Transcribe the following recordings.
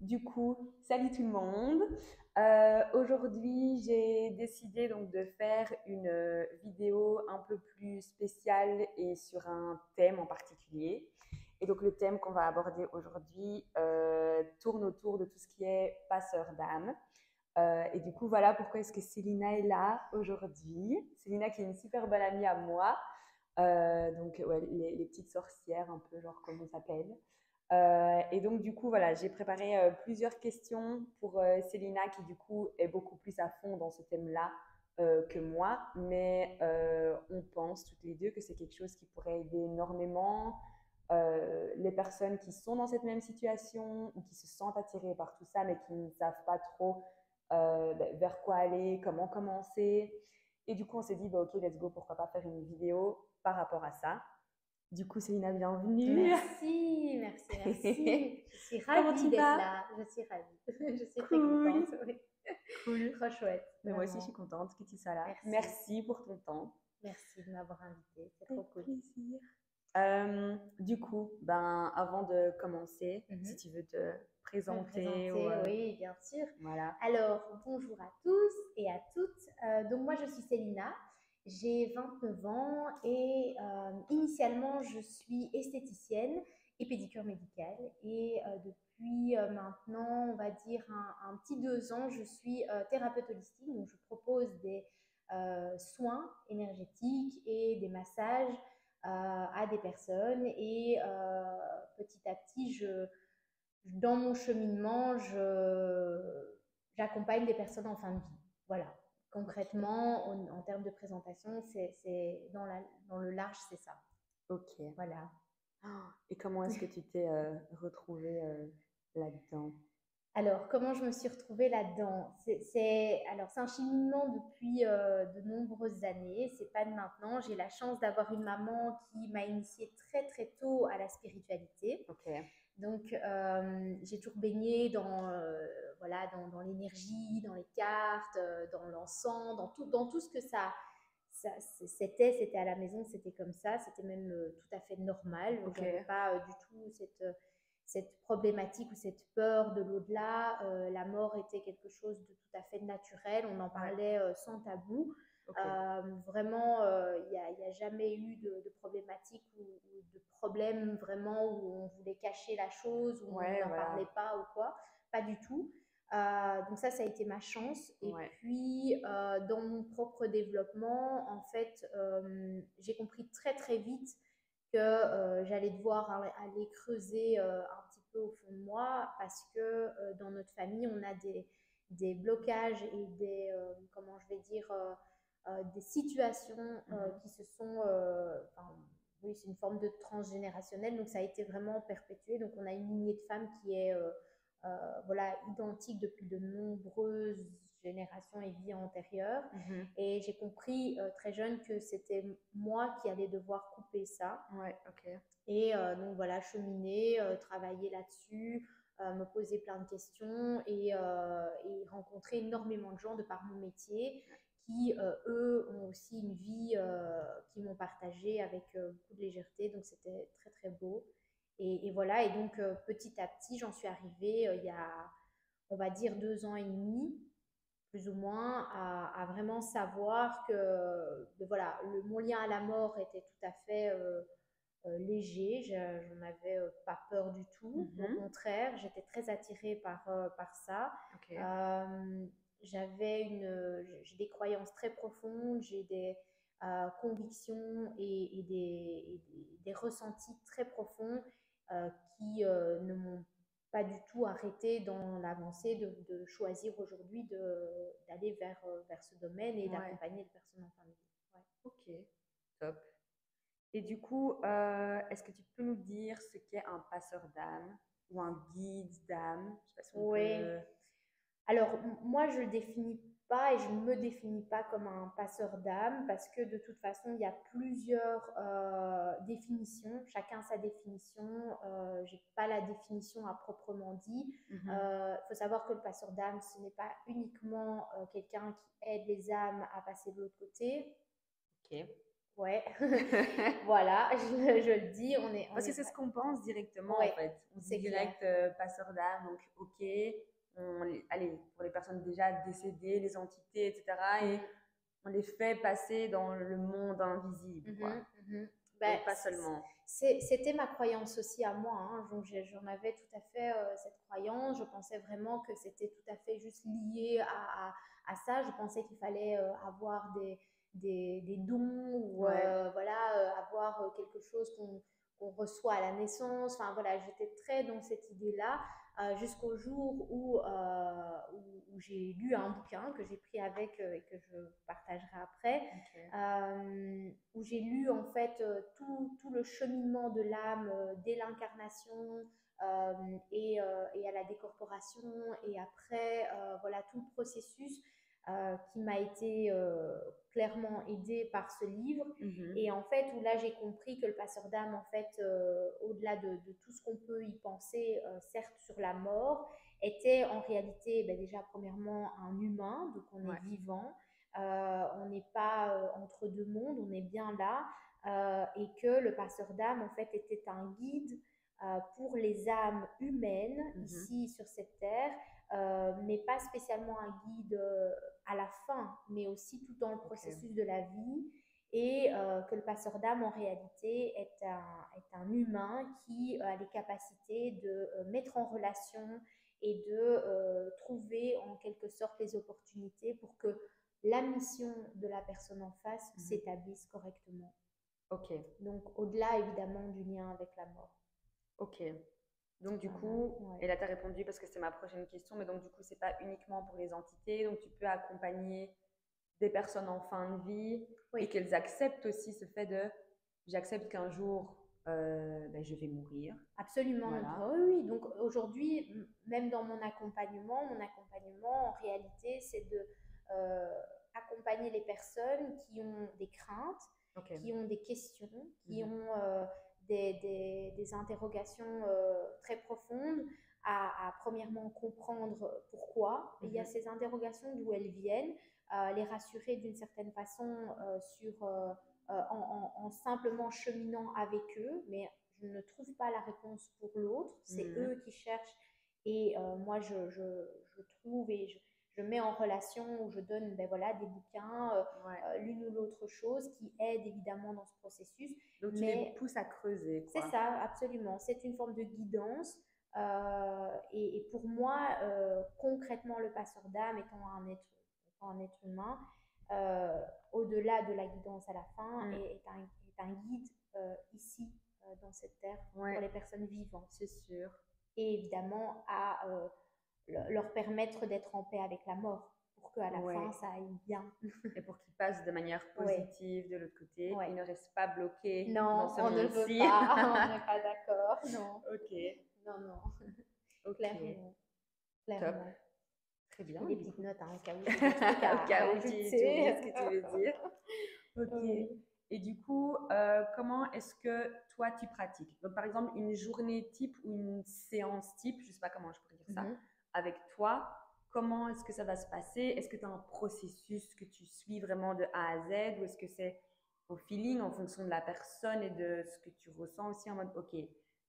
Du coup, salut tout le monde. Aujourd'hui, j'ai décidé donc de faire une vidéo un peu plus spéciale et sur un thème en particulier. Et donc le thème qu'on va aborder aujourd'hui tourne autour de tout ce qui est passeur d'âme. Et du coup, voilà pourquoi est-ce que Célina est là aujourd'hui. Célina qui est une super bonne amie à moi. Donc ouais, les petites sorcières un peu genre comme on s'appelle. Et donc, du coup, voilà, j'ai préparé plusieurs questions pour Célina, qui du coup est beaucoup plus à fond dans ce thème-là que moi. Mais on pense toutes les deux que c'est quelque chose qui pourrait aider énormément les personnes qui sont dans cette même situation ou qui se sentent attirées par tout ça, mais qui ne savent pas trop vers quoi aller, comment commencer. Et du coup, on s'est dit, bah, ok, let's go, pourquoi pas faire une vidéo par rapport à ça. Du coup, Célina, bienvenue. Merci, merci, merci. Je suis Comment ravie tu d'être vas? là. Je suis ravie. Je suis très Cool, contente. Oui. cool. Trop chouette, Mais moi aussi, je suis vraiment. contente que tu sois là. Merci. Merci pour ton temps. Merci de m'avoir invitée. C'est trop Avec cool. plaisir. Du coup, ben, avant de commencer, si Mhm. tu veux te Me présenter ou présenter, oui, bien sûr. voilà. Alors, bonjour à tous et à toutes. Donc, moi, je suis Célina. J'ai 29 ans et initialement, je suis esthéticienne et pédicure médicale. Et depuis maintenant, on va dire un petit 2 ans, je suis thérapeute holistique. Donc, je propose des soins énergétiques et des massages à des personnes. Et petit à petit, dans mon cheminement, j'accompagne des personnes en fin de vie. Voilà. Ok, Concrètement, en termes de présentation, c'est dans le large, c'est ça. ok. Voilà. Ah, et comment est-ce que tu t'es retrouvée là-dedans? Alors, comment je me suis retrouvée là-dedans? Alors, c'est un cheminement depuis de nombreuses années. C'est pas de maintenant. J'ai la chance d'avoir une maman qui m'a initiée très très tôt à la spiritualité. Ok, Donc, j'ai toujours baigné voilà, dans l'énergie, dans les cartes, dans l'encens, dans tout ce que c'était à la maison, c'était comme ça, c'était même tout à fait normal. Donc, ok, j'avais pas du tout cette problématique ou cette peur de l'au-delà. La mort était quelque chose de tout à fait naturel, on en ouais, parlait sans tabou. ok, Vraiment, il y a jamais eu de problématique ou de problème vraiment où on voulait cacher la chose, où on ouais, n'en parlait voilà, pas ou quoi. Pas du tout. Donc ça a été ma chance. Et ouais, puis, dans mon propre développement, en fait, j'ai compris très très vite que j'allais devoir aller creuser un petit peu au fond de moi parce que dans notre famille, on a des blocages et comment je vais dire, des situations mhm, qui se sont, enfin, oui, c'est une forme de transgénérationnel, donc ça a été vraiment perpétué. Donc on a une lignée de femmes qui est voilà, identique depuis de nombreuses générations et vies antérieures. mhm, Et j'ai compris très jeune que c'était moi qui allais devoir couper ça. ouais, ok, Et donc voilà, cheminer, travailler là-dessus, me poser plein de questions et rencontrer énormément de gens de par mon métier qui, eux, ont aussi une vie qui m'ont partagée avec beaucoup de légèreté. Donc c'était très très beau. Et voilà, et donc petit à petit, j'en suis arrivée il y a, on va dire, 2 ans et demi, plus ou moins, à vraiment savoir que voilà, mon lien à la mort était tout à fait léger. J'en avais pas peur du tout. Au mhm, contraire, j'étais très attirée par ça. ok, Euh, j'ai des croyances très profondes, j'ai des convictions et des ressentis très profonds euh, qui ne m'ont pas du tout arrêté dans l'avancée de choisir aujourd'hui d'aller vers ce domaine et ouais, d'accompagner les personnes en fin de vie. Ouais. ok, top. Et du coup, est-ce que tu peux nous dire ce qu'est un passeur d'âme ou un guide d'âme? Je sais pas si on Oui. peut. Alors, moi, je ne le définis pas et je ne me définis pas comme un passeur d'âme parce que de toute façon, il y a plusieurs définitions. Chacun sa définition. Je n'ai pas la définition à proprement dit. Mhm, Il faut savoir que le passeur d'âme, ce n'est pas uniquement quelqu'un qui aide les âmes à passer de l'autre côté. ok, Ouais, voilà, je le dis, Parce que c'est ce qu'on pense directement en ouais, fait. On se dit c'est clair. direct passeur d'âme, donc ok, allez, pour les personnes déjà décédées, les entités, etc. Et Mhm, on les fait passer dans le monde invisible, quoi. mhm, mhm. Ben, Et pas seulement. c'était ma croyance aussi à moi, hein. Donc, j'en avais tout à fait cette croyance. Je pensais vraiment que c'était tout à fait juste lié à ça. Je pensais qu'il fallait avoir des dons ou Ouais. voilà, avoir quelque chose qu'on reçoit à la naissance. Enfin voilà, j'étais très dans cette idée-là jusqu'au jour où j'ai lu un bouquin que j'ai pris avec et que je partagerai après, Ok. où j'ai lu en fait tout le cheminement de l'âme dès l'incarnation et à la décorporation et après voilà tout le processus qui m'a été clairement aidé par ce livre Mhm. et en fait où là j'ai compris que le passeur d'âme en fait au-delà de tout ce qu'on peut y penser certes sur la mort était en réalité ben, déjà premièrement un humain donc on est Ouais. vivant, on n'est pas entre deux mondes, on est bien là, et que le passeur d'âme, en fait, était un guide pour les âmes humaines Mhm. ici sur cette terre, mais pas spécialement un guide à la fin, mais aussi tout dans le Ok. processus de la vie, et que le passeur d'âme, en réalité, est un humain qui a les capacités de mettre en relation et de trouver en quelque sorte les opportunités pour que la mission de la personne en face Mhm. s'établisse correctement. Ok. Donc, au-delà évidemment du lien avec la mort. Ok. Donc du Voilà, coup, ouais. et là tu as répondu parce que c'est ma prochaine question, mais donc du coup, c'est pas uniquement pour les entités, donc tu peux accompagner des personnes en fin de vie et Oui, qu'elles acceptent aussi ce fait de j'accepte qu'un jour ben, je vais mourir. absolument. Voilà. Oh, oui, oui. Donc aujourd'hui, même dans mon accompagnement en réalité, c'est de accompagner les personnes qui ont des craintes, Ok. qui ont des questions, qui Mhm. ont des interrogations très profondes à premièrement comprendre pourquoi. Il y a Mhm. ces interrogations d'où elles viennent, les rassurer d'une certaine façon en simplement cheminant avec eux, mais je ne trouve pas la réponse pour l'autre, c'est Mhm. eux qui cherchent et moi je trouve et je mets en relation où je donne ben voilà, des bouquins, Ouais. l'une ou l'autre chose qui aide évidemment dans ce processus, Donc tu les mais pousses à creuser, c'est quoi. ça, absolument, c'est une forme de guidance et pour moi, concrètement, le passeur d'âme étant un être humain, euh, au-delà de la guidance à la fin, Mm. est un guide ici, dans cette terre, pour Ouais, les personnes vivantes. c'est sûr. Et évidemment, à leur permettre d'être en paix avec la mort, pour qu'à la fin, Ouais. ça aille bien. Et pour qu'ils passent de manière Ouais, positive de l'autre côté ouais. et ne restent pas bloqués dans Non, ce on ne veut monde-ci. pas, on n'est pas d'accord, non, Ok, non, non, ok, clairement, top. clairement. Très J'ai bien, des du petites coup. notes hein, au cas où j'ai des trucs Au à cas où tu me rajouter. dis ce que tu veux dire. Ok. Oui. Et du coup, comment est-ce que toi tu pratiques? Donc, par exemple, une journée type ou une séance type, je ne sais pas comment je pourrais dire ça, Mhm. avec toi, comment est-ce que ça va se passer? Est-ce que tu as un processus que tu suis vraiment de A à Z ou est-ce que c'est au feeling en fonction de la personne et de ce que tu ressens aussi en mode, ok,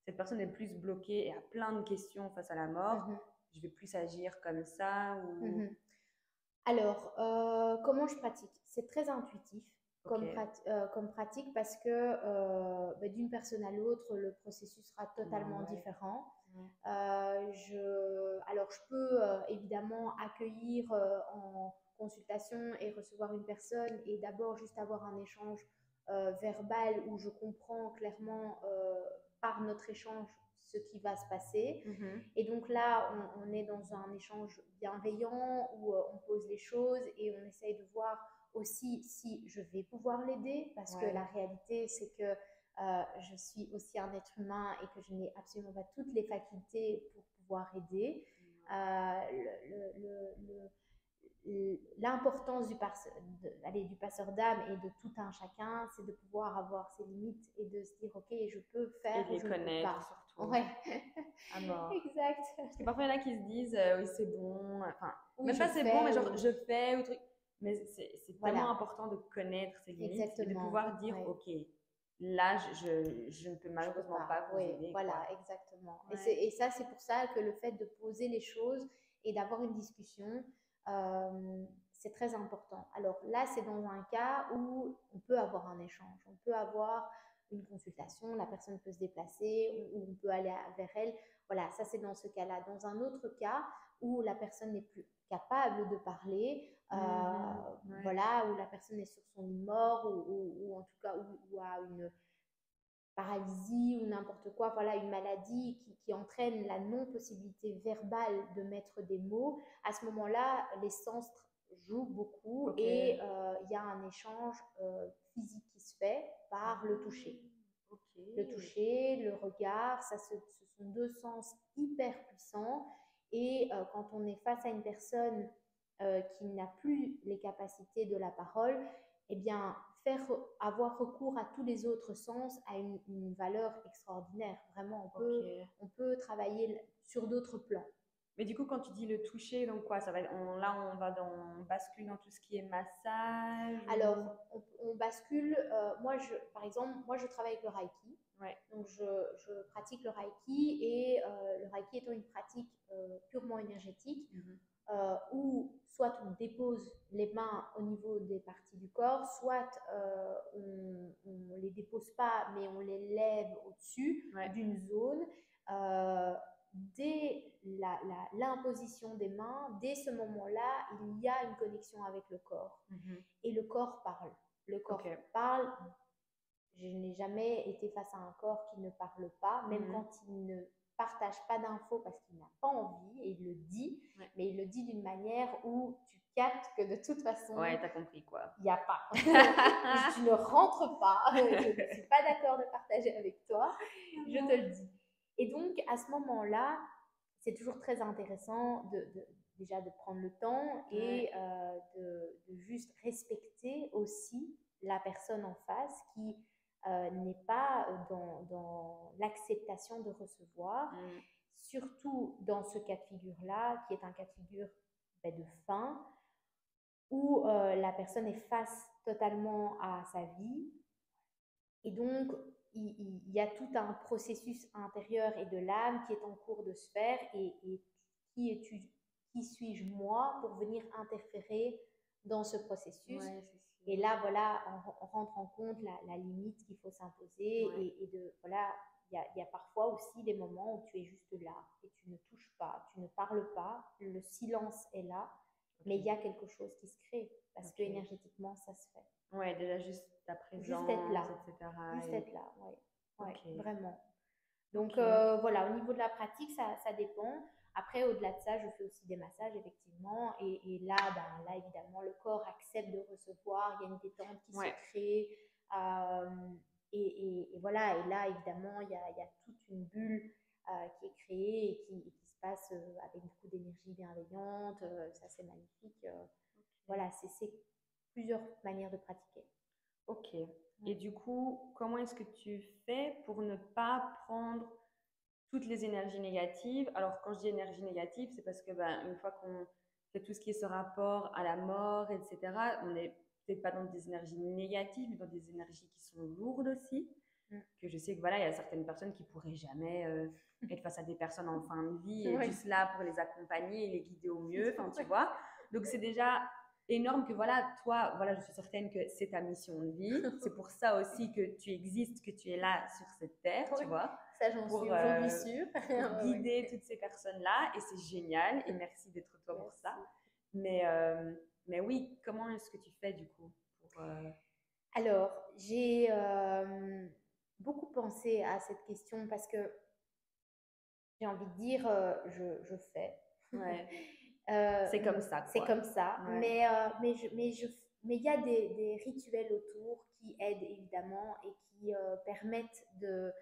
cette personne est plus bloquée et a plein de questions face à la mort, Mhm. je vais plus agir comme ça ou... Mhm. Alors, comment je pratique? C'est très intuitif Ok. comme pratique parce que ben, d'une personne à l'autre, le processus sera Bah totalement ouais. différent. Ouais. Alors, je peux évidemment accueillir en consultation et recevoir une personne et d'abord juste avoir un échange verbal où je comprends clairement par notre échange ce qui va se passer. Mhm. Et donc là, on est dans un échange bienveillant où on pose les choses et on essaye de voir aussi si je vais pouvoir l'aider parce que Ouais. la réalité, c'est que je suis aussi un être humain et que je n'ai absolument pas toutes les facultés pour pouvoir aider. L'importance du passeur d'âme et de tout un chacun, c'est de pouvoir avoir ses limites et de se dire, ok, je peux Et faire de ou les je ne peux connaître pas. surtout Ouais, à mort. exact. Parce que parfois il y en a qui se disent oui c'est bon, enfin Oui, même je pas c'est bon mais fais genre ou... je fais ou truc. Mais c'est tellement Voilà, important de connaître ses limites et de exactement. pouvoir dire, Ouais. OK, là, je ne peux Je peux malheureusement pas. pas vous Oui, aider, voilà, quoi. exactement. Ouais. Et ça, c'est pour ça que le fait de poser les choses et d'avoir une discussion, c'est très important. Alors là, c'est dans un cas où on peut avoir un échange, on peut avoir une consultation, la personne peut se déplacer ou on peut aller vers elle. Voilà, ça c'est dans ce cas-là. Dans un autre cas où la personne n'est plus capable de parler, Mhm. Ouais. voilà, où la personne est sur son lit de mort ou en tout cas où a une paralysie ou n'importe quoi, voilà, une maladie qui entraîne la non-possibilité verbale de mettre des mots, à ce moment-là, les sens jouent beaucoup OK. et il y a un échange physique qui se fait par le toucher. Ah, Le OK. toucher, le regard, ce sont deux sens hyper puissants et quand on est face à une personne qui n'a plus les capacités de la parole, eh bien, avoir recours à tous les autres sens a une valeur extraordinaire. Vraiment, OK. on peut travailler sur d'autres plans. Mais du coup, quand tu dis le toucher, donc quoi, ça va là, on bascule dans tout ce qui est massage Alors, ou... on bascule. Par exemple, moi, je travaille avec le Reiki. Ouais. Donc, je pratique le Reiki et le Reiki étant une pratique purement énergétique, Mhm. où soit on dépose les mains au niveau des parties du corps, soit on les dépose pas, mais on les lève au-dessus Ouais. d'une zone. Euh, Dès l'imposition des mains, dès ce moment-là, il y a une connexion avec le corps. Mhm. Et le corps parle. Le OK. corps parle. Je n'ai jamais été face à un corps qui ne parle pas, même Mhm. quand il ne partage pas d'infos parce qu'il n'a pas envie, et il le dit, Ouais. mais il le dit d'une manière où tu captes que de toute façon, Ouais, t'as compris, quoi. il n'y a pas. Tu ne rentres pas, je ne suis pas d'accord de partager avec toi, je te le dis. Et donc, à ce moment-là, c'est toujours très intéressant déjà de prendre le temps Ouais. et de juste respecter aussi la personne en face qui n'est pas dans l'acceptation de recevoir, Mm. surtout dans ce cas de figure-là, qui est un cas de figure de fin, où la personne est face totalement à sa vie. Et donc, il y a tout un processus intérieur et de l'âme qui est en cours de se faire et qui suis-je moi pour venir interférer dans ce processus. Ouais, c'est Et sûr. là, voilà, on rentre en compte la limite qu'il faut s'imposer Ouais. voilà, il y a parfois aussi des moments où tu es juste là et tu ne touches pas, tu ne parles pas, le silence est là, mais il y OK. a quelque chose qui se crée parce que OK. énergétiquement, ça se fait. Ouais, déjà juste ta Juste être présence, là. etc. Juste Et... être là, ouais. Ouais, OK. vraiment. Donc OK. voilà, au niveau de la pratique, ça dépend. Après, au-delà de ça, je fais aussi des massages, effectivement. Et là, là, évidemment, le corps accepte de recevoir. Il y a une détente qui se Ouais. crée. Euh, et voilà, et là, évidemment, il y a toute une bulle qui est créée et qui se passe avec beaucoup d'énergie bienveillante. Ça, c'est magnifique. Voilà, c'est plusieurs manières de pratiquer. OK. Et Ouais. du coup, comment est-ce que tu fais pour ne pas prendre toutes les énergies négatives? Alors, quand je dis énergie négative, c'est parce que ben, une fois qu'on fait tout ce qui est ce rapport à la mort, etc., on n'est peut-être pas dans des énergies négatives, mais dans des énergies qui sont lourdes aussi. Mm. Que je sais que voilà, il y a certaines personnes qui pourraient jamais être face à des personnes en fin de vie et Ouais. juste là pour les accompagner et les guider au mieux, enfin tu Ouais. vois. Donc c'est déjà énorme que voilà, toi, voilà, je suis certaine que c'est ta mission de vie. C'est pour ça aussi que tu existes, que tu es là sur cette terre, tu Ouais. vois, Ça, j'en suis pour, aujourd'hui sûre. pour Ouais, guider ouais. toutes ces personnes-là et c'est génial et merci d'être toi pour ça. Merci. Mais, euh, mais oui, comment est-ce que tu fais du coup pour, Alors, j'ai beaucoup pensé à cette question parce que j'ai envie de dire, je fais. ouais, Euh, c'est comme ça c'est quoi. comme ça, Ouais. mais il y a des rituels autour qui aident évidemment et qui permettent de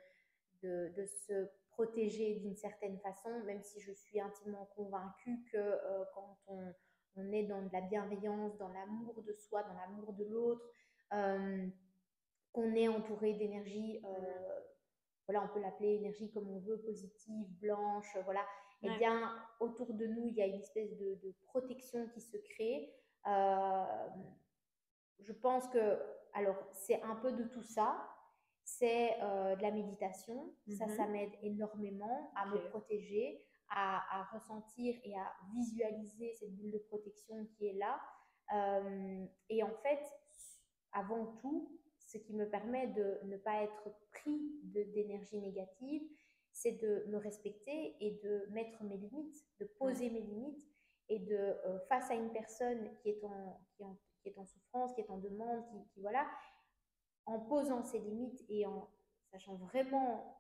se protéger d'une certaine façon, même si je suis intimement convaincue que quand on est dans de la bienveillance, dans l'amour de soi, dans l'amour de l'autre, euh, qu'on est entouré d'énergie, Mhm. voilà, on peut l'appeler énergie comme on veut, positive, blanche, voilà, eh Ouais. bien, autour de nous, il y a une espèce de protection qui se crée. Euh, je pense que, alors, c'est un peu de tout ça. C'est de la méditation. Ça m'aide énormément à me Ok. protéger, à ressentir et à visualiser cette bulle de protection qui est là. Et en fait, avant tout, ce qui me permet de ne pas être pris d'énergie négative, c'est de me respecter et de mettre mes limites, de Ouais. poser mes limites et de, face à une personne qui est en souffrance, qui est en demande, voilà, en posant ses limites et en sachant vraiment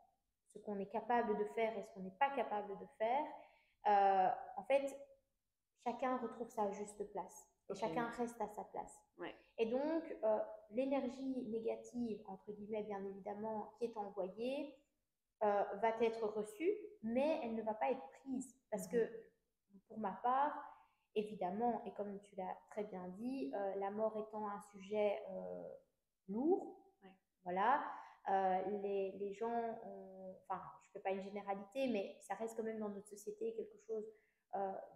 ce qu'on est capable de faire et ce qu'on n'est pas capable de faire, en fait, chacun retrouve sa juste place et Ok. chacun reste à sa place. Ouais. Et donc, l'énergie négative, entre guillemets, bien évidemment, qui est envoyée, va être reçue, mais elle ne va pas être prise. Parce que, pour ma part, évidemment, et comme tu l'as très bien dit, la mort étant un sujet lourd, Ouais. voilà, les gens enfin, je ne fais pas une généralité, mais ça reste quand même dans notre société quelque chose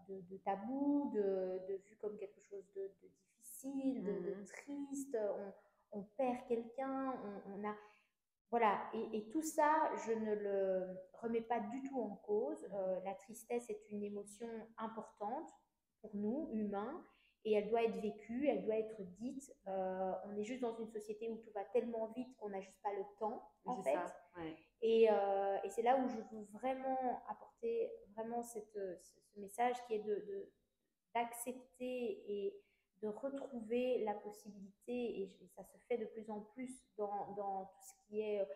de tabou, de vu comme quelque chose de difficile, de triste. On perd quelqu'un, on a voilà, et tout ça, je ne le remets pas du tout en cause. La tristesse est une émotion importante pour nous, humains, et elle doit être vécue, elle doit être dite. On est juste dans une société où tout va tellement vite qu'on n'a juste pas le temps, Oui, en c'est fait. ça. Ouais. Et c'est là où je veux vraiment apporter vraiment ce message qui est d'accepter et de retrouver la possibilité, et ça se fait de plus en plus dans tout ce qui est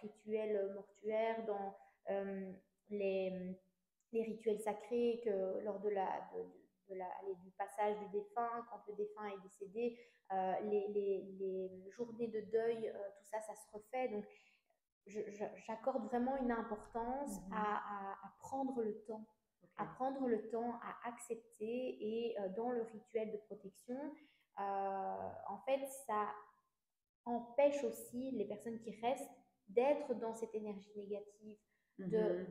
rituel mortuaire, dans euh, les, les rituels sacrés que lors du passage du défunt, quand le défunt est décédé, les journées de deuil, tout ça, ça se refait. Donc, j'accorde vraiment une importance à prendre le temps, à Ok. prendre le temps, à accepter. Et dans le rituel de protection, en fait, ça empêche aussi les personnes qui restent d'être dans cette énergie négative, de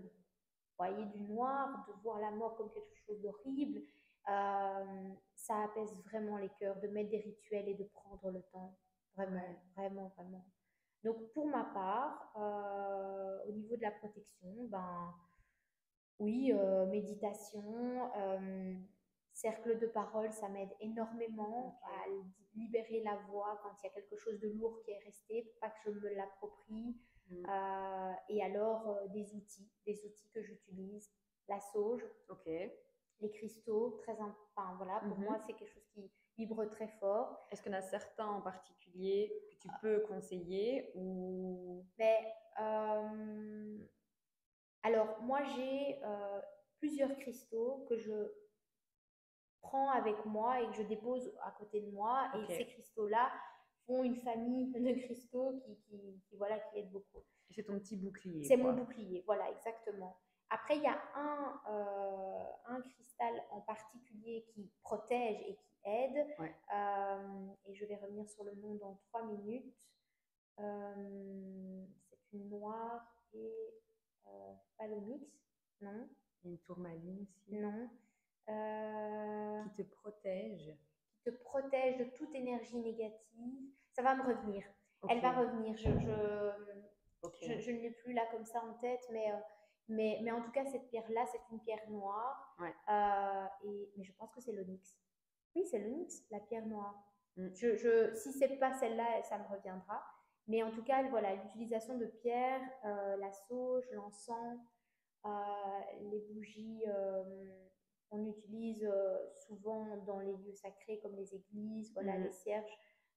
voyer du noir, de voir la mort comme quelque chose d'horrible. Ça apaise vraiment les cœurs, de mettre des rituels et de prendre le temps. Vraiment, Ouais. vraiment, vraiment. Donc, pour ma part, au niveau de la protection, ben oui, méditation, cercle de parole, ça m'aide énormément Ok. à libérer la voix quand il y a quelque chose de lourd qui est resté, pour pas que je me l'approprie. Et alors, des outils que j'utilise, la sauge, Ok. les cristaux, enfin, voilà, pour moi, c'est quelque chose qui vibre très fort. Est-ce qu'il y en a certains en particulier que tu peux conseiller ou... Mais alors, moi, j'ai plusieurs cristaux que je prends avec moi et que je dépose à côté de moi. Et Ok. ces cristaux-là font une famille de cristaux voilà, qui aident beaucoup. Et c'est ton petit bouclier, C'est mon quoi. bouclier, voilà, exactement. Après, il y a un cristal en particulier qui protège et qui aide. Ouais. Et je vais revenir sur le nom dans 3 minutes. C'est une noire et pas l'onyx, non, Il y a une tourmaline aussi. non. Qui te protège. Qui te protège de toute énergie négative. Ça va me revenir. Elle Ok. va revenir. Ok. Je ne l'ai plus là comme ça en tête, mais en tout cas, cette pierre-là, c'est une pierre noire. Ouais. Mais je pense que c'est l'onyx. Oui, c'est l'onyx, la pierre noire. Mm. Si c'est pas celle-là, ça me reviendra. Mais en tout cas, voilà, l'utilisation de pierres, la sauge, l'encens, les bougies qu'on utilise souvent dans les lieux sacrés comme les églises, voilà, les cierges,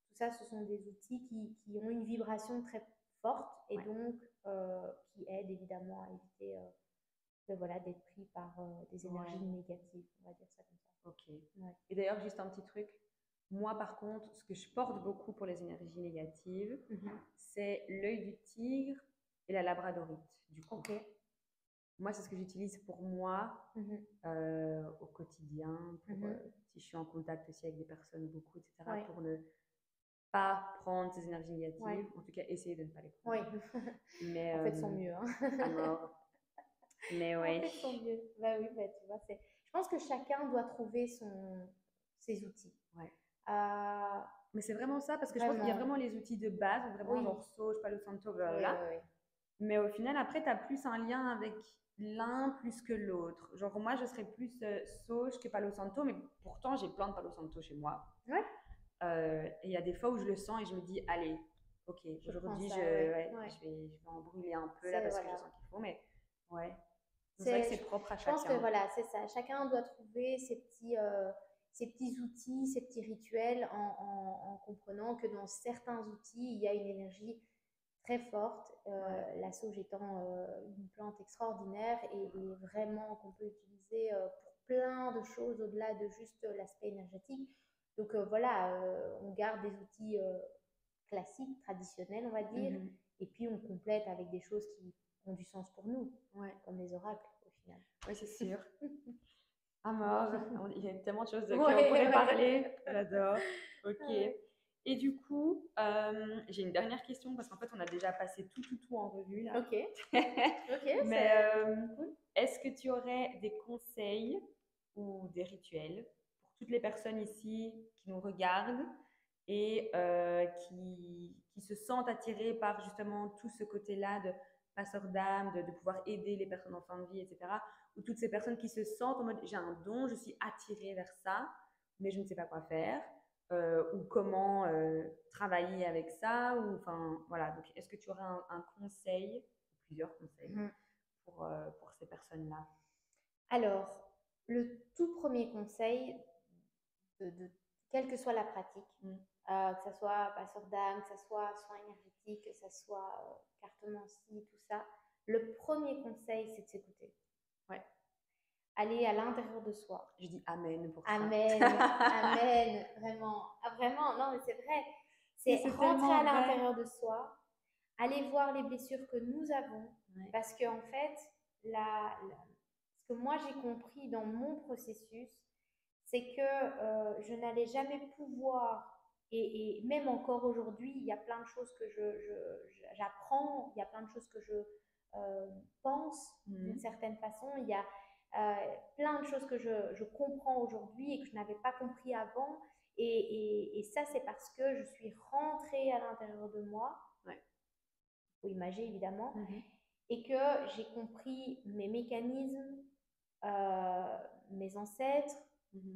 tout ça, ce sont des outils qui ont une vibration très forte et Ouais. donc qui aident évidemment à éviter voilà, d'être pris par des énergies Ouais. négatives, on va dire ça comme ça. Ok. Ouais. Et d'ailleurs, juste un petit truc. Moi, par contre, ce que je porte beaucoup pour les énergies négatives, c'est l'œil du tigre et la labradorite, du coup. Ok. Moi, c'est ce que j'utilise pour moi au quotidien, pour, si je suis en contact aussi avec des personnes beaucoup, etc., Ouais. pour ne pas prendre ces énergies négatives, Ouais. en tout cas, essayer de ne pas les Oui. prendre. Mais, En fait, son mieux. Hein. à mort. Mais En ouais. fait, son mieux. Bah oui, bah, tu vois, je pense que chacun doit trouver ces outils. Ouais. Euh, Mais c'est vraiment ça, parce que je pense qu'il y a Vraiment. vraiment les outils de base, donc vraiment Oui, genre Sauge, Palo Santo, oui, blablabla. oui, oui. Mais au final, après, tu as plus un lien avec l'un plus que l'autre. Genre, moi, je serais plus Sauge que Palo Santo, mais pourtant, j'ai plein de Palo Santo chez moi. Ouais, Et il y a des fois où je le sens et je me dis, allez, ok, je prends aujourd'hui, ça, ouais, ouais. je vais en brûler un peu là C'est, parce que je voilà. sens qu'il faut, mais ouais. C'est vrai que c'est propre à Je pense que chacun. voilà, c'est ça. Chacun doit trouver ses petits outils, ses petits rituels en comprenant que dans certains outils, il y a une énergie très forte. Ouais. La sauge étant une plante extraordinaire et vraiment qu'on peut utiliser pour plein de choses au-delà de juste l'aspect énergétique. Donc voilà, on garde des outils classiques, traditionnels, on va dire, Mhm. et puis on complète avec des choses qui ont du sens pour nous, Ouais. comme les oracles au final. Oui, c'est sûr. À mort. Il y a tellement de choses qu'on Ouais, pourrait ouais. parler. J'adore. Ok. Ouais. Et du coup, j'ai une dernière question parce qu'en fait, on a déjà passé tout en revue là. Ok, ok, Mais c'est cool. est-ce que tu aurais des conseils ou des rituels pour toutes les personnes ici qui nous regardent et qui se sentent attirées par justement tout ce côté-là de passeur d'âme, de pouvoir aider les personnes en fin de vie, etc. Ou toutes ces personnes qui se sentent en mode j'ai un don, je suis attirée vers ça, mais je ne sais pas quoi faire, ou comment travailler avec ça, ou enfin voilà. Donc, est-ce que tu aurais un conseil, plusieurs conseils, Mhm. pour ces personnes-là? Alors, le tout premier conseil, quelle que soit la pratique, Mm. que ce soit passeur d'âme, que ce soit soin énergétique, que ce soit cartomancie, tout ça, le premier conseil, c'est de s'écouter. Ouais. Aller à l'intérieur de soi. Je dis amen pour Amen, ça. amen, vraiment. Ah, vraiment, non, mais c'est vrai. Mais C'est c'est rentrer à tellement vrai. l'intérieur de soi, aller voir les blessures que nous avons, Ouais. parce que en fait, ce que moi j'ai compris dans mon processus, c'est que je n'allais jamais pouvoir, et même encore aujourd'hui, il y a plein de choses que j'apprends, il y a plein de choses que je pense d'une certaine façon, il y a plein de choses que je comprends aujourd'hui et que je n'avais pas compris avant. Et ça, c'est parce que je suis rentrée à l'intérieur de moi, Ouais. faut imager évidemment, Mhm. et que j'ai compris mes mécanismes, mes ancêtres,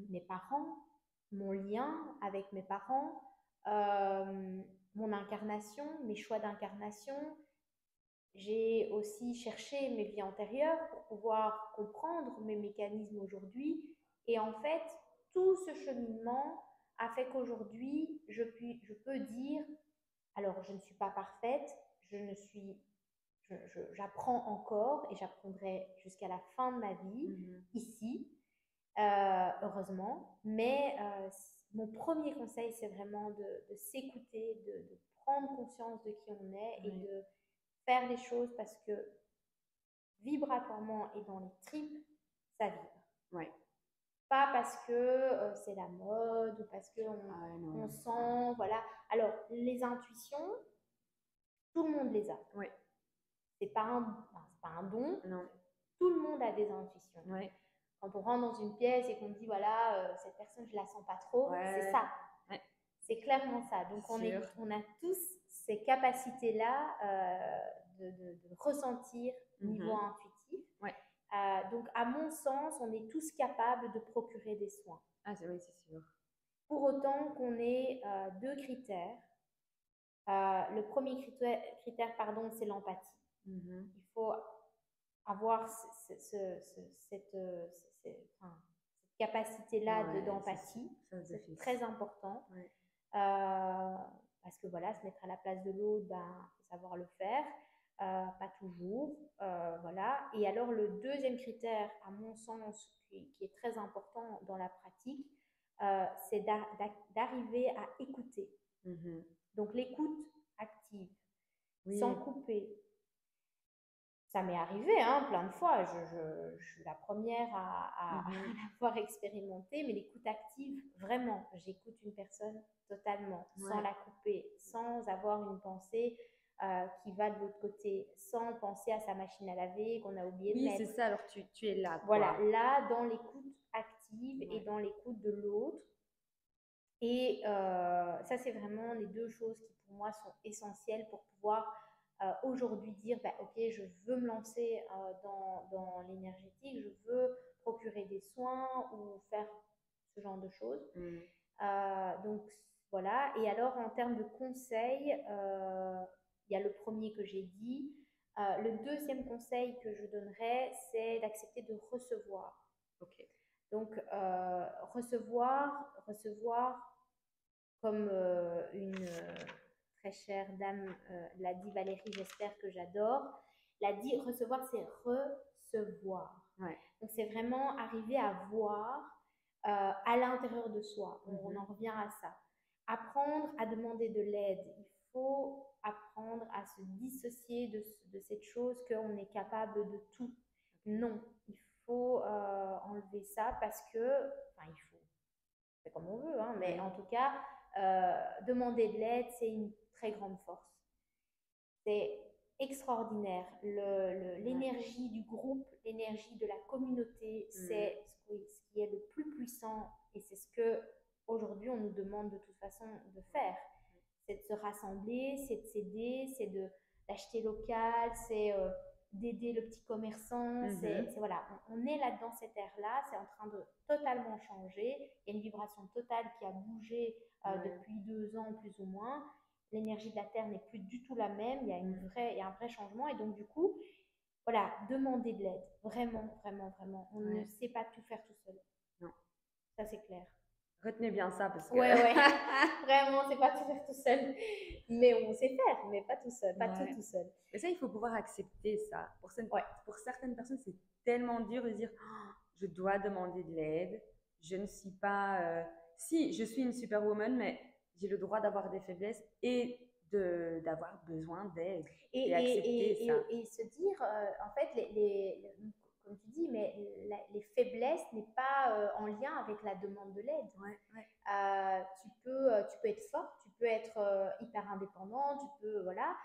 mes parents, mon lien avec mes parents, mon incarnation, mes choix d'incarnation. J'ai aussi cherché mes vies antérieures pour pouvoir comprendre mes mécanismes aujourd'hui. Et en fait, tout ce cheminement a fait qu'aujourd'hui, je peux dire, alors je ne suis pas parfaite, j'apprends encore et j'apprendrai jusqu'à la fin de ma vie ici, heureusement. Mais mon premier conseil, c'est vraiment de s'écouter, de prendre conscience de qui on est et de faire les choses parce que vibratoirement et dans les tripes, ça vibre. Ouais. Pas parce que c'est la mode ou parce qu'on on sent, voilà. Alors, les intuitions, tout le monde les a. Ouais. C'est pas c'est pas un don. Non. Tout le monde a des intuitions. Ouais. Quand on rentre dans une pièce et qu'on dit, voilà, cette personne, je la sens pas trop, c'est ça. Ouais. C'est clairement ça. Donc, on a tous ces capacités-là de ressentir niveau intuitif. Ouais. Donc, à mon sens, on est tous capables de procurer des soins. Ah, oui, c'est sûr. Pour autant qu'on ait deux critères. Le premier critère pardon, c'est l'empathie. Il faut avoir cette capacité-là d'empathie. C'est très important. Ouais. Parce que voilà, se mettre à la place de l'autre, ben, faut savoir le faire. Pas toujours. Voilà. Et alors, le deuxième critère, à mon sens, qui est très important dans la pratique, c'est d'arriver à écouter. Donc, l'écoute active, sans couper. Ça m'est arrivé plein de fois. Je suis la première à l'avoir expérimenté, mais l'écoute active, vraiment, j'écoute une personne totalement, sans la couper, sans avoir une pensée qui va de l'autre côté, sans penser à sa machine à laver qu'on a oublié de mettre. Oui, c'est ça, alors tu es là. Voilà, là, dans l'écoute active et dans l'écoute de l'autre, Et ça, c'est vraiment les deux choses qui, pour moi, sont essentielles pour pouvoir aujourd'hui dire, bah, OK, je veux me lancer dans l'énergétique, je veux procurer des soins ou faire ce genre de choses. Mm. Donc, voilà. Et alors, en termes de conseils, il y a le premier que j'ai dit. Le deuxième conseil que je donnerais, c'est d'accepter de recevoir. Ok. Donc, recevoir comme une très chère dame l'a dit, Valérie, j'espère que j'adore, l'a dit, recevoir, c'est recevoir. Ouais. Donc, c'est vraiment arriver à voir à l'intérieur de soi. On en revient à ça. Apprendre à demander de l'aide. Il faut apprendre à se dissocier de cette chose qu'on est capable de tout. Non, il faut enlever ça parce que, enfin, il faut, c'est comme on veut, hein, mais Oui. en tout cas, demander de l'aide, c'est une très grande force. C'est extraordinaire. L'énergie du groupe, l'énergie de la communauté, c'est ce qui est le plus puissant et c'est ce que aujourd'hui on nous demande de toute façon de faire. C'est de se rassembler, c'est de s'aider, c'est d'acheter local, c'est d'aider le petit commerçant. Voilà, on est là-dedans cette ère-là, c'est en train de totalement changer. Il y a une vibration totale qui a bougé depuis 2 ans plus ou moins. L'énergie de la Terre n'est plus du tout la même, il y a un vrai changement et donc du coup, voilà, demander de l'aide, vraiment, vraiment, vraiment. On ne sait pas tout faire tout seul. Non. Ça c'est clair. Retenez bien ça parce que... Ouais, vraiment, c'est pas tout faire tout seul. Mais on sait faire, mais pas tout seul, pas tout seul. Mais ça, il faut pouvoir accepter ça. Pour certaines personnes, c'est tellement dur de dire oh, je dois demander de l'aide. Je ne suis pas. Si, je suis une superwoman, mais j'ai le droit d'avoir des faiblesses et d'avoir besoin d'aide. Et accepter ça. Et se dire, en fait, comme tu dis, mais les faiblesses n'est pas en lien avec la demande de l'aide. Tu peux être forte, tu peux être hyper indépendant, tu peux, voilà,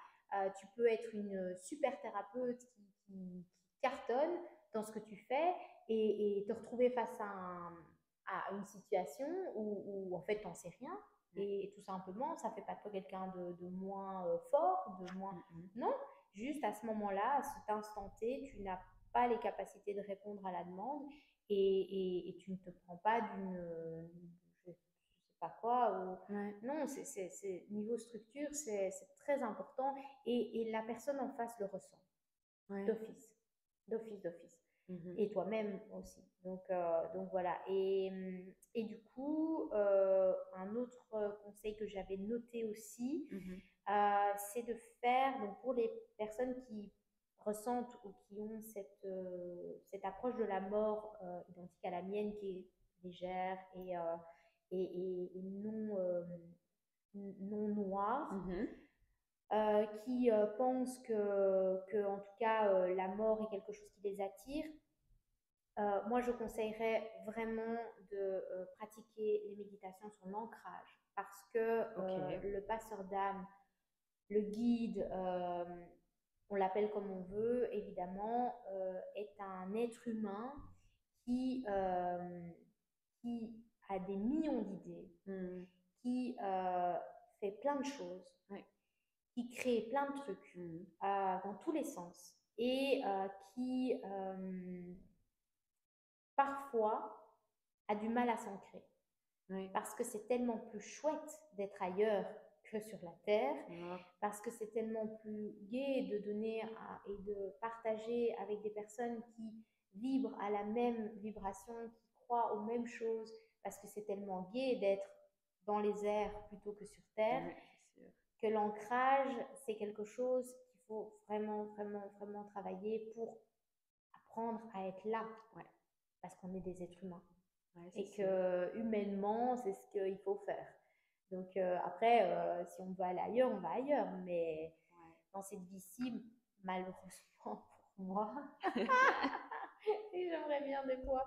tu peux être une super thérapeute qui cartonne dans ce que tu fais et te retrouver face à une situation où en fait, tu n'en sais rien. Et tout simplement, ça ne fait pas de toi quelqu'un de moins fort, de moins... Non, juste à ce moment-là, à cet instant T, tu n'as pas les capacités de répondre à la demande et tu ne te prends pas je sais pas quoi. Non, niveau structure, c'est très important et la personne en face le ressent d'office, d'office, d'office. Et toi-même aussi. Donc voilà. Et du coup, un autre conseil que j'avais noté aussi, c'est de faire, donc pour les personnes qui ressentent ou qui ont cette approche de la mort identique à la mienne, qui est légère et non noire, qui pensent que, en tout cas, la mort est quelque chose qui les attire. Moi, je conseillerais vraiment de pratiquer les méditations sur l'ancrage parce que le passeur d'âme, le guide, on l'appelle comme on veut, évidemment, est un être humain qui, qui a des millions d'idées, qui fait plein de choses, qui crée plein de trucs dans tous les sens et qui parfois a du mal à s'ancrer. Parce que c'est tellement plus chouette d'être ailleurs que sur la Terre, parce que c'est tellement plus gai de donner et de partager avec des personnes qui vibrent à la même vibration, qui croient aux mêmes choses, parce que c'est tellement gai d'être dans les airs plutôt que sur Terre, que l'ancrage, c'est quelque chose qu'il faut vraiment, vraiment, vraiment travailler pour apprendre à être là, parce qu'on est des êtres humains. Et que humainement, c'est ce qu'il faut faire. Donc après, si on veut aller ailleurs, on va ailleurs. Mais dans cette vie-ci, malheureusement pour moi, et j'aimerais bien des fois.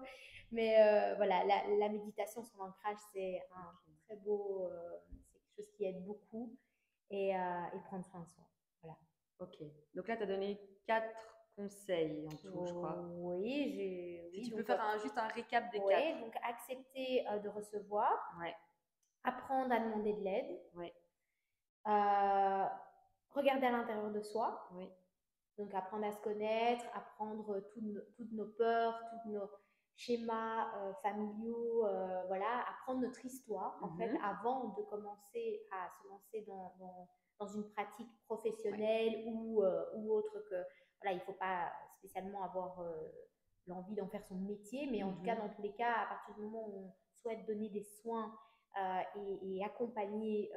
Mais voilà, la méditation sur l'ancrage, c'est un très beau, c'est quelque chose qui aide beaucoup et prendre soin de soi. Voilà. Ok. Donc là, tu as donné 4 conseils en tout, je crois. Oui, Si tu peux faire juste un récap des 4. Donc accepter de recevoir. apprendre à demander de l'aide, Oui, regarder à l'intérieur de soi, oui. donc apprendre à se connaître, apprendre toutes nos peurs, tous nos schémas familiaux, voilà, apprendre notre histoire en fait Mhm. avant de commencer à se lancer dans une pratique Ouais. professionnelle ou autre que, voilà, il ne faut pas spécialement avoir l'envie d'en faire son métier, mais en tout cas, Mhm. dans tous les cas, à partir du moment où on souhaite donner des soins et accompagner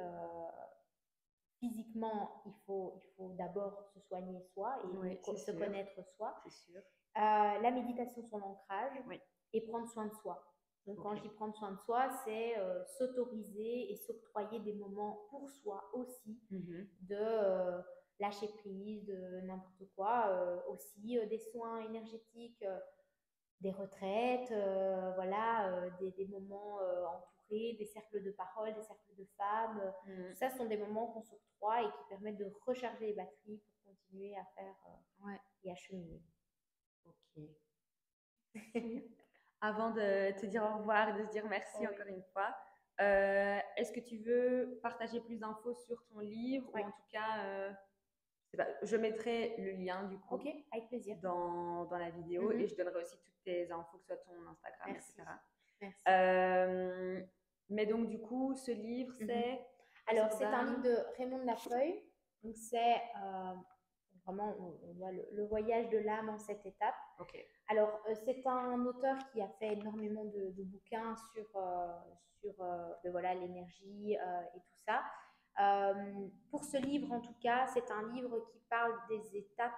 physiquement, il faut d'abord se soigner soi Oui, et c'est se sûr, connaître soi. c'est sûr. La méditation sur l'ancrage Oui, et prendre soin de soi. Donc quand ok. je dis prendre soin de soi, c'est s'autoriser et s'octroyer des moments pour soi aussi, Mhm. de lâcher prise, de n'importe quoi, aussi des soins énergétiques, des retraites, voilà, des moments entourés, des cercles de parole, des cercles de femmes. Tout Mhm. ça ce sont des moments qu'on s'octroie et qui permettent de recharger les batteries pour continuer à faire Ouais, et à cheminer. ok. Avant de te dire au revoir et de se dire merci Oui, encore une fois, est-ce que tu veux partager plus d'infos sur ton livre ou oui. en tout cas, je sais pas, je mettrai le lien du Ok, coup avec plaisir. dans la vidéo et Mhm. je donnerai aussi toutes tes infos, que ce soit ton Instagram, Merci. etc. Merci. Euh, mais donc du coup, ce livre, Mhm. c'est Alors, Passeur c'est un livre d'âme. de Raymond de Lafeuille. Donc, c'est vraiment, on voit le voyage de l'âme en 7 étapes. Ok. Alors, c'est un auteur qui a fait énormément de bouquins sur ben voilà, l'énergie et tout ça. Pour ce livre, en tout cas, c'est un livre qui parle des étapes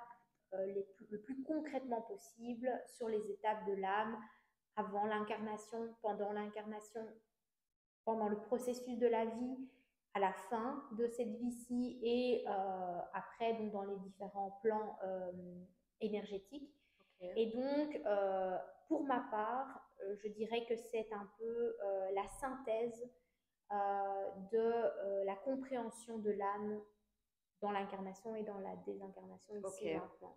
le plus concrètement possible sur les étapes de l'âme avant l'incarnation, pendant l'incarnation, pendant le processus de la vie, à la fin de cette vie-ci et après donc, dans les différents plans énergétiques. Ok. Et donc, pour ma part, je dirais que c'est un peu la synthèse de la compréhension de l'âme dans l'incarnation et dans la désincarnation Ok. ici et maintenant.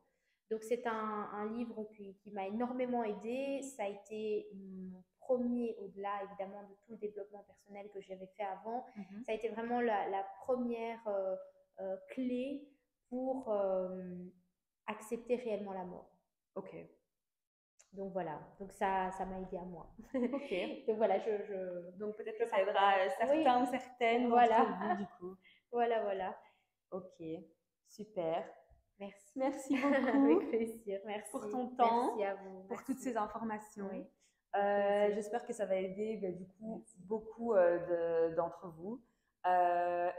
Donc c'est un livre qui m'a énormément aidé. Ça a été mon premier, au-delà évidemment de tout le développement personnel que j'avais fait avant, Mhm. ça a été vraiment la première clé pour accepter réellement la mort. Ok. Donc voilà, donc ça m'a aidé à moi. Ok. Donc voilà, Donc peut-être je que ça partage. aidera Oui, certains ou certaines d'entre voilà, vous du coup. voilà, voilà. Ok. Super. Merci. Merci Avec beaucoup plaisir. pour Merci. ton Merci temps, à vous. pour toutes Merci. ces informations. Oui, avec plaisir. J'espère que ça va aider du coup Merci. beaucoup d'entre vous.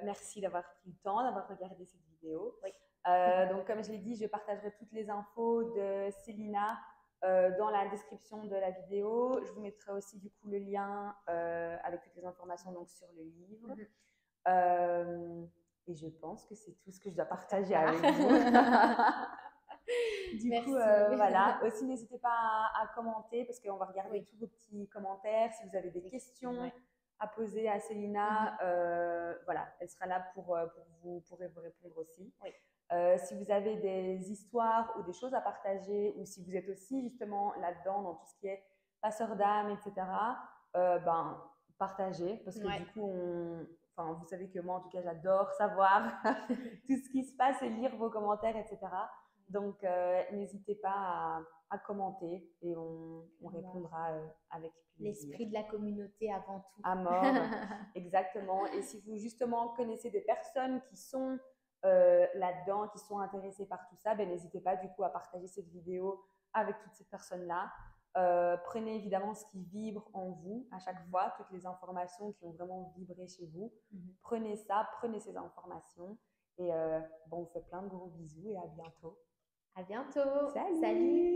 Merci d'avoir pris le temps, d'avoir regardé cette vidéo. Oui. Donc comme je l'ai dit, je partagerai toutes les infos de Célina dans la description de la vidéo. Je vous mettrai aussi du coup le lien avec toutes les informations donc, sur le livre. Mhm. Euh, et je pense que c'est tout ce que je dois Pour ta partager part. avec vous. Du coup, Merci. voilà. Aussi, n'hésitez pas à commenter parce qu'on va regarder Oui, tous vos petits commentaires. Si vous avez des effectivement. questions Ouais. à poser à Célina, Mhm. voilà, elle sera là pour vous, pourrez vous répondre aussi. Oui. Si vous avez des histoires ou des choses à partager, ou si vous êtes aussi justement là-dedans dans tout ce qui est passeur d'âme, etc., ben, partagez parce que Ouais. du coup, enfin, vous savez que moi, en tout cas, j'adore savoir tout ce qui se passe et lire vos commentaires, etc. Donc, n'hésitez pas à commenter et on répondra avec plaisir. L'esprit de la communauté avant tout. À mort, exactement. Et si vous justement connaissez des personnes qui sont là-dedans, qui sont intéressées par tout ça, ben, n'hésitez pas du coup à partager cette vidéo avec toutes ces personnes-là. Prenez évidemment ce qui vibre en vous à chaque fois, toutes les informations qui ont vraiment vibré chez vous. Mhm. Prenez ça, prenez ces informations. Et bon, on vous fait plein de gros bisous et à bientôt. À bientôt. Salut! Salut.